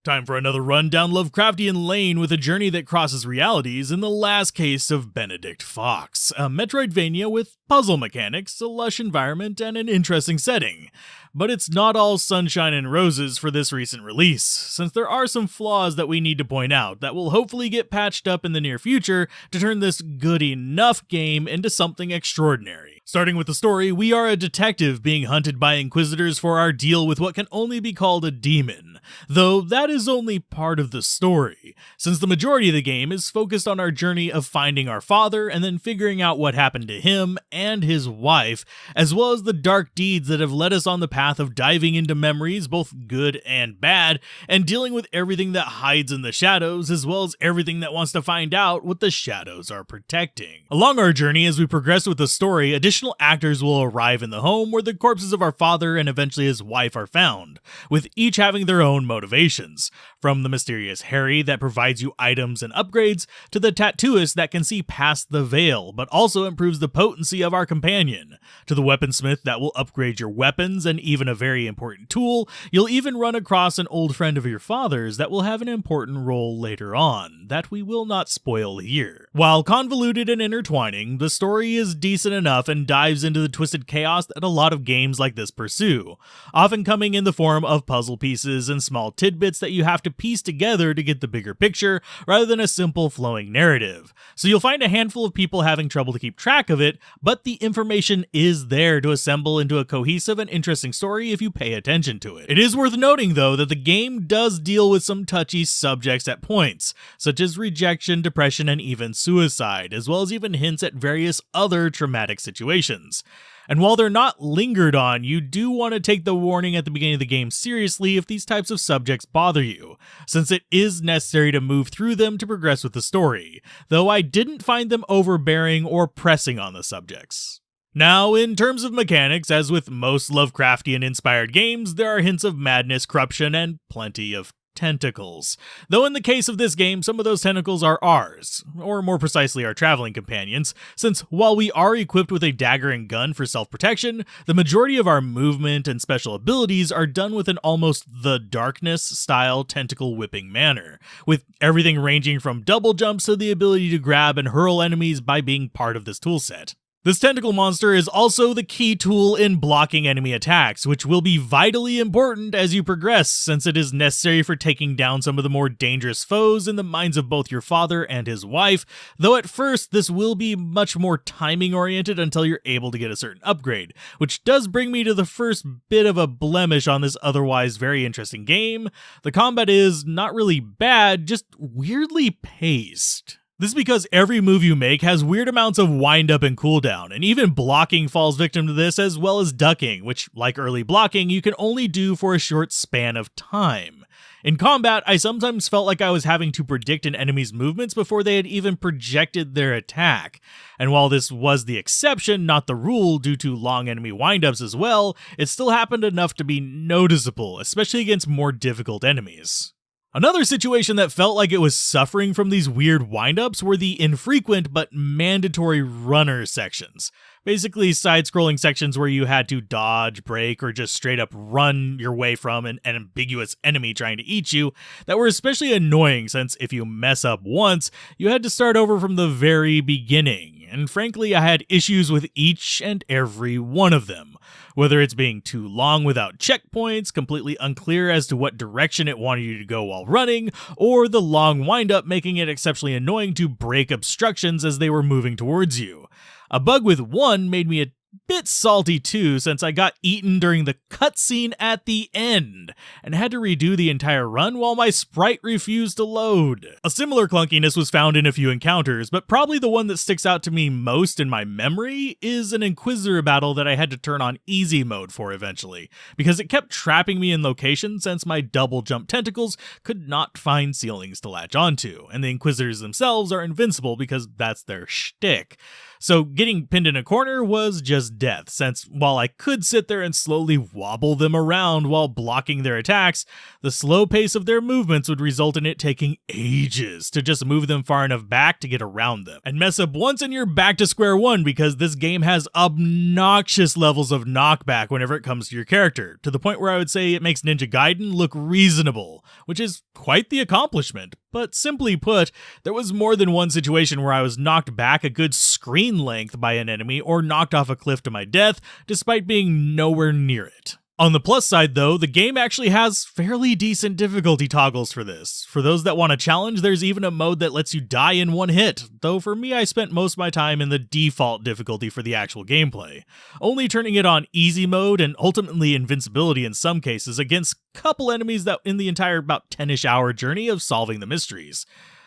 Time for another run down Lovecraftian lane with a journey that crosses realities in the last case of Benedict Fox, a Metroidvania with puzzle mechanics, a lush environment, and an interesting setting. But it's not all sunshine and roses for this recent release, since there are some flaws that we need to point out that will hopefully get patched up in the near future to turn this good enough game into something extraordinary. Starting with the story, we are a detective being hunted by Inquisitors for our deal with what can only be called a demon, though that is only part of the story, since the majority of the game is focused on our journey of finding our father and then figuring out what happened to him and his wife, as well as the dark deeds that have led us on the path of diving into memories, both good and bad, and dealing with everything that hides in the shadows, as well as everything that wants to find out what the shadows are protecting. Along our journey, as we progress with the story, additional actors will arrive in the home where the corpses of our father and eventually his wife are found, with each having their own motivations, from the mysterious Harry that provides you items and upgrades, to the tattooist that can see past the veil, but also improves the potency of our companion, to the weaponsmith that will upgrade your weapons, and even a very important tool. You'll even run across an old friend of your father's that will have an important role later on, that we will not spoil here. While convoluted and intertwining, the story is decent enough and dives into the twisted chaos that a lot of games like this pursue, often coming in the form of puzzle pieces and small tidbits that you have to piece together to get the bigger picture, rather than a simple flowing narrative. So you'll find a handful of people having trouble to keep track of it, but the information is there to assemble into a cohesive and interesting story if you pay attention to it. It is worth noting, though, that the game does deal with some touchy subjects at points, such as rejection, depression, and even suicide, as well as even hints at various other traumatic situations. And while they're not lingered on, you do want to take the warning at the beginning of the game seriously if these types of subjects bother you, since it is necessary to move through them to progress with the story, though I didn't find them overbearing or pressing on the subjects. Now, in terms of mechanics, as with most Lovecraftian-inspired games, there are hints of madness, corruption, and plenty of tentacles. Though in the case of this game, some of those tentacles are ours, or more precisely our traveling companions, since while we are equipped with a dagger and gun for self-protection, the majority of our movement and special abilities are done with an almost The Darkness style tentacle whipping manner, with everything ranging from double jumps to the ability to grab and hurl enemies by being part of this toolset. This tentacle monster is also the key tool in blocking enemy attacks, which will be vitally important as you progress, since it is necessary for taking down some of the more dangerous foes in the minds of both your father and his wife, though at first this will be much more timing oriented until you're able to get a certain upgrade, which does bring me to the first bit of a blemish on this otherwise very interesting game. The combat is not really bad, just weirdly paced. This is because every move you make has weird amounts of wind up and cooldown, and even blocking falls victim to this, as well as ducking, which, like early blocking, you can only do for a short span of time. In combat, I sometimes felt like I was having to predict an enemy's movements before they had even projected their attack, and while this was the exception, not the rule, due to long enemy windups as well, it still happened enough to be noticeable, especially against more difficult enemies. Another situation that felt like it was suffering from these weird windups were the infrequent but mandatory runner sections. Basically side-scrolling sections where you had to dodge, break, or just straight up run your way from an ambiguous enemy trying to eat you, that were especially annoying since if you mess up once, you had to start over from the very beginning, and frankly I had issues with each and every one of them. Whether it's being too long without checkpoints, completely unclear as to what direction it wanted you to go while running, or the long windup making it exceptionally annoying to break obstructions as they were moving towards you. A bug with one made me a bit salty too, since I got eaten during the cutscene at the end, and had to redo the entire run while my sprite refused to load. A similar clunkiness was found in a few encounters, but probably the one that sticks out to me most in my memory is an Inquisitor battle that I had to turn on easy mode for eventually, because it kept trapping me in locations since my double jump tentacles could not find ceilings to latch onto, and the Inquisitors themselves are invincible because that's their shtick. So getting pinned in a corner was just just death, since while I could sit there and slowly wobble them around while blocking their attacks, the slow pace of their movements would result in it taking ages to just move them far enough back to get around them. And mess up once and you're back to square one, because this game has obnoxious levels of knockback whenever it comes to your character, to the point where I would say it makes Ninja Gaiden look reasonable, which is quite the accomplishment. But simply put, there was more than one situation where I was knocked back a good screen length by an enemy or knocked off a cliff to my death, despite being nowhere near it. On the plus side though, the game actually has fairly decent difficulty toggles for this. For those that want a challenge, there's even a mode that lets you die in one hit, though for me I spent most of my time in the default difficulty for the actual gameplay, only turning it on easy mode and ultimately invincibility in some cases against a couple enemies that in the entire about 10-ish hour journey of solving the mysteries.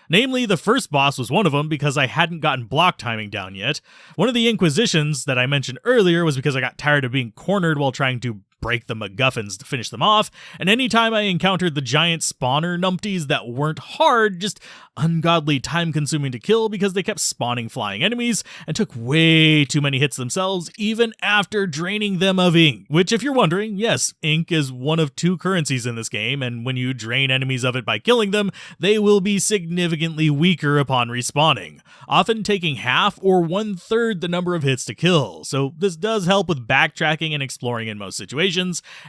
Namely, the first boss was one of them because I hadn't gotten block timing down yet. One of the Inquisitions that I mentioned earlier was because I got tired of being cornered while trying to break the MacGuffins to finish them off, and anytime I encountered the giant spawner numpties that weren't hard, just ungodly time-consuming to kill because they kept spawning flying enemies and took way too many hits themselves even after draining them of ink. Which, if you're wondering, yes, ink is one of 2 currencies in this game, and when you drain enemies of it by killing them, they will be significantly weaker upon respawning, often taking half or 1/3 the number of hits to kill. So this does help with backtracking and exploring in most situations,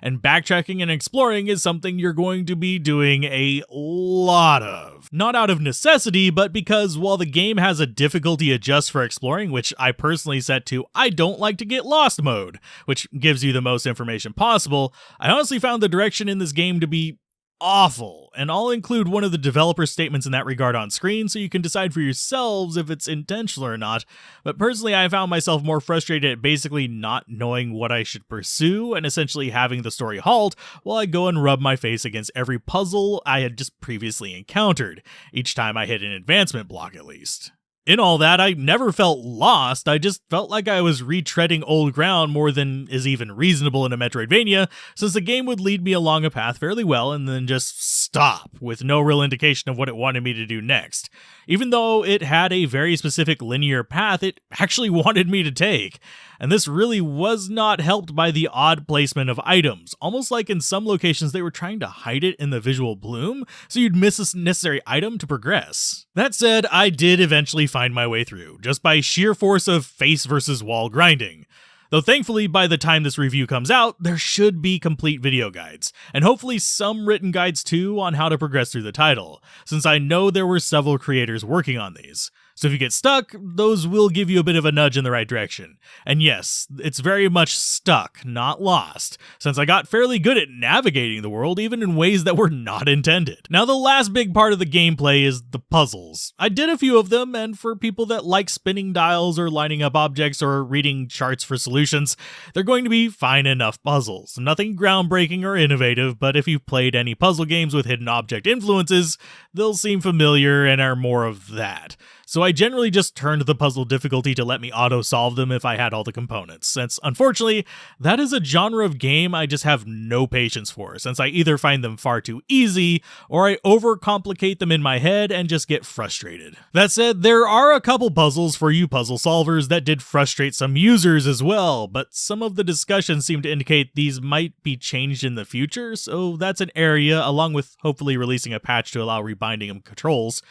and backtracking and exploring is something you're going to be doing a lot of. Not out of necessity, but because while the game has a difficulty adjust for exploring, which I personally set to I don't like to get lost mode, which gives you the most information possible, I honestly found the direction in this game to be awful, and I'll include one of the developer statements in that regard on screen so you can decide for yourselves if it's intentional or not. But personally, I found myself more frustrated at basically not knowing what I should pursue and essentially having the story halt while I go and rub my face against every puzzle I had just previously encountered, each time I hit an advancement block at least. In all that, I never felt lost, I just felt like I was retreading old ground more than is even reasonable in a Metroidvania, since the game would lead me along a path fairly well and then just stop, with no real indication of what it wanted me to do next. Even though it had a very specific linear path it actually wanted me to take. And this really was not helped by the odd placement of items, almost like in some locations they were trying to hide it in the visual bloom, so you'd miss a necessary item to progress. That said, I did eventually find my way through, just by sheer force of face versus wall grinding. Though thankfully, by the time this review comes out, there should be complete video guides, and hopefully some written guides too on how to progress through the title, since I know there were several creators working on these. So if you get stuck, those will give you a bit of a nudge in the right direction. And yes, it's very much stuck, not lost, since I got fairly good at navigating the world even in ways that were not intended. Now the last big part of the gameplay is the puzzles. I did a few of them, and for people that like spinning dials or lining up objects or reading charts for solutions, they're going to be fine enough puzzles. Nothing groundbreaking or innovative, but if you've played any puzzle games with hidden object influences, they'll seem familiar and are more of that. So I generally just turned the puzzle difficulty to let me auto-solve them if I had all the components, since unfortunately, that is a genre of game I just have no patience for, since I either find them far too easy, or I overcomplicate them in my head and just get frustrated. That said, there are a couple puzzles for you puzzle solvers that did frustrate some users as well, but some of the discussions seem to indicate these might be changed in the future, so that's an area, along with hopefully releasing a patch to allow rebinding of controls,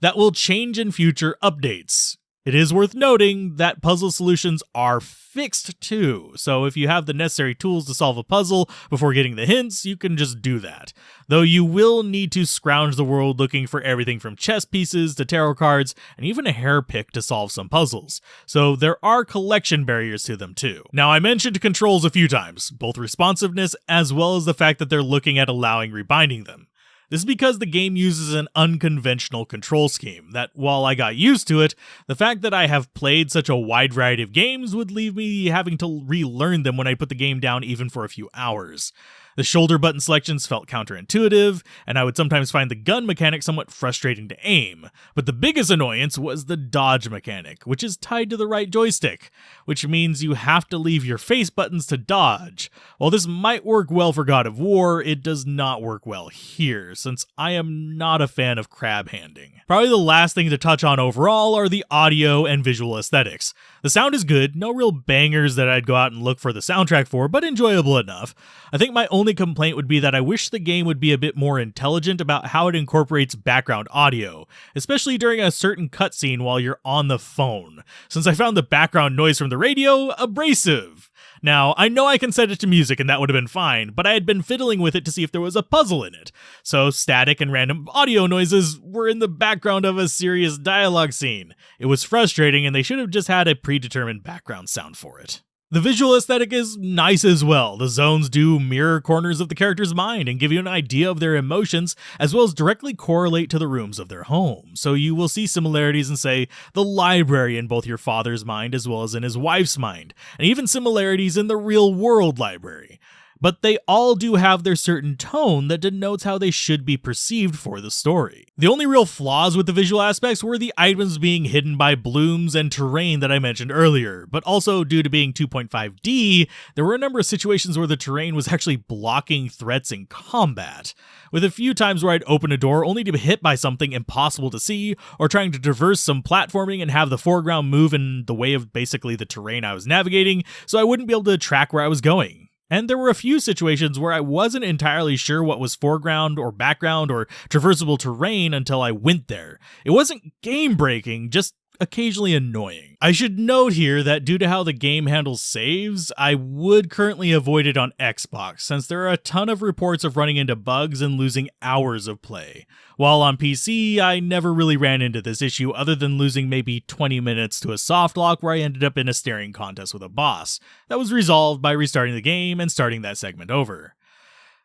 that will change in future updates. It is worth noting that puzzle solutions are fixed too, so if you have the necessary tools to solve a puzzle before getting the hints, you can just do that. Though you will need to scrounge the world looking for everything from chess pieces to tarot cards, and even a hair pick to solve some puzzles, so there are collection barriers to them too. Now I mentioned controls a few times, both responsiveness as well as the fact that they're looking at allowing rebinding them. This is because the game uses an unconventional control scheme that, while I got used to it, the fact that I have played such a wide variety of games would leave me having to relearn them when I put the game down even for a few hours. The shoulder button selections felt counterintuitive, and I would sometimes find the gun mechanic somewhat frustrating to aim. But the biggest annoyance was the dodge mechanic, which is tied to the right joystick, which means you have to leave your face buttons to dodge. While this might work well for God of War, it does not work well here, since I am not a fan of crab handing. Probably the last thing to touch on overall are the audio and visual aesthetics. The sound is good, no real bangers that I'd go out and look for the soundtrack for, but enjoyable enough. I think my only complaint would be that I wish the game would be a bit more intelligent about how it incorporates background audio, especially during a certain cutscene while you're on the phone, since I found the background noise from the radio abrasive. Now, I know I can set it to music and that would have been fine, but I had been fiddling with it to see if there was a puzzle in it. So static and random audio noises were in the background of a serious dialogue scene. It was frustrating and they should have just had a predetermined background sound for it. The visual aesthetic is nice as well. The zones do mirror corners of the character's mind and give you an idea of their emotions, as well as directly correlate to the rooms of their home. So you will see similarities in, say, the library in both your father's mind as well as in his wife's mind, and even similarities in the real-world library. But they all do have their certain tone that denotes how they should be perceived for the story. The only real flaws with the visual aspects were the items being hidden by blooms and terrain that I mentioned earlier, but also due to being 2.5D, there were a number of situations where the terrain was actually blocking threats in combat, with a few times where I'd open a door only to be hit by something impossible to see, or trying to traverse some platforming and have the foreground move in the way of basically the terrain I was navigating, so I wouldn't be able to track where I was going. And there were a few situations where I wasn't entirely sure what was foreground or background or traversable terrain until I went there. It wasn't game-breaking, just occasionally annoying. I should note here that due to how the game handles saves, I would currently avoid it on Xbox, since there are a ton of reports of running into bugs and losing hours of play. While on PC, I never really ran into this issue other than losing maybe 20 minutes to a soft lock where I ended up in a staring contest with a boss. That was resolved by restarting the game and starting that segment over.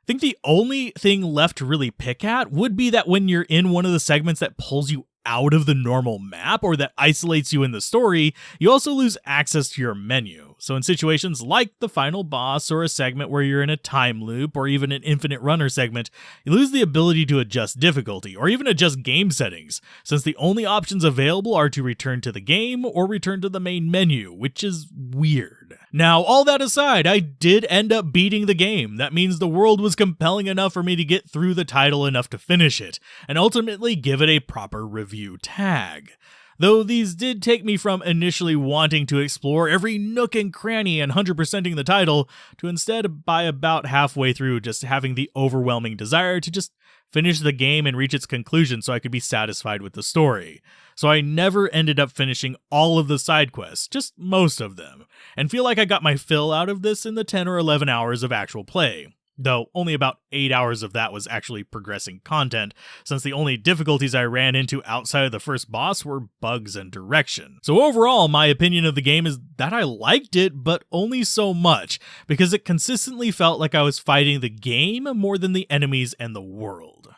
I think the only thing left to really pick at would be that when you're in one of the segments that pulls you out of the normal map or that isolates you in the story, you also lose access to your menu. So in situations like the final boss or a segment where you're in a time loop or even an infinite runner segment, you lose the ability to adjust difficulty or even adjust game settings, since the only options available are to return to the game or return to the main menu, which is weird. Now, all that aside, I did end up beating the game. That means the world was compelling enough for me to get through the title enough to finish it, and ultimately give it a proper review tag. Though these did take me from initially wanting to explore every nook and cranny and 100%ing the title, to instead by about halfway through just having the overwhelming desire to just finish the game and reach its conclusion so I could be satisfied with the story. So I never ended up finishing all of the side quests, just most of them, and feel like I got my fill out of this in the 10 or 11 hours of actual play. Though only about 8 hours of that was actually progressing content, since the only difficulties I ran into outside of the first boss were bugs and direction. So overall, my opinion of the game is that I liked it, but only so much, because it consistently felt like I was fighting the game more than the enemies and the world.